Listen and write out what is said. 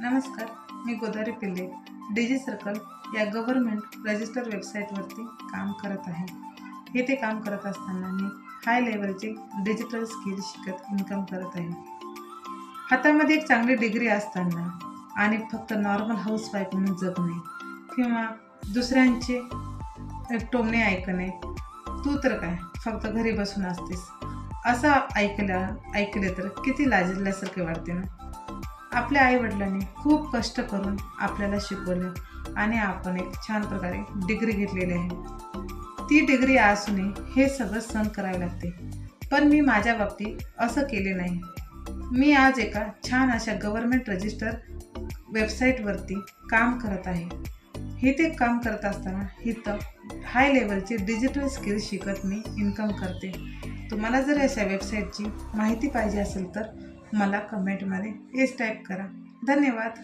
नमस्कार, मी गोदावरी पिल्ले डिजी सर्कल या गव्हर्नमेंट रजिस्टर वेबसाईटवरती काम करत आहे. हे ते काम करत असताना मी हाय लेवलचे डिजिटल स्किल शिकत इन्कम करत आहे. हातामध्ये एक चांगली डिग्री असताना आणि फक्त नॉर्मल हाऊसवाईफ म्हणून जगणे किंवा दुसऱ्यांचे टोमणे ऐकणे, तू तर काय फक्त घरी बसून असतेस, असं ऐकले तर किती लाजल्यासारखे वाटते ना. आपल्या आईवडिलांनी खूप कष्ट करून आपल्याला शिकवले आणि आपण एक छान प्रकारे डिग्री घेतलेली आहे. ती डिग्री असूनही हे सगळं सहन करावे लागते. पण मी माझ्या बाबतीत असं केले नाही. मी आज एका छान अशा गव्हर्नमेंट रजिस्टर वेबसाईटवरती काम करत आहे. हे ते काम करत असताना इथं हाय लेवलचे डिजिटल स्किल शिकत मी इन्कम करते. तुम्हाला जर अशा वेबसाईटची माहिती पाहिजे असेल तर मला कमेंटमध्ये टाईप करा. धन्यवाद.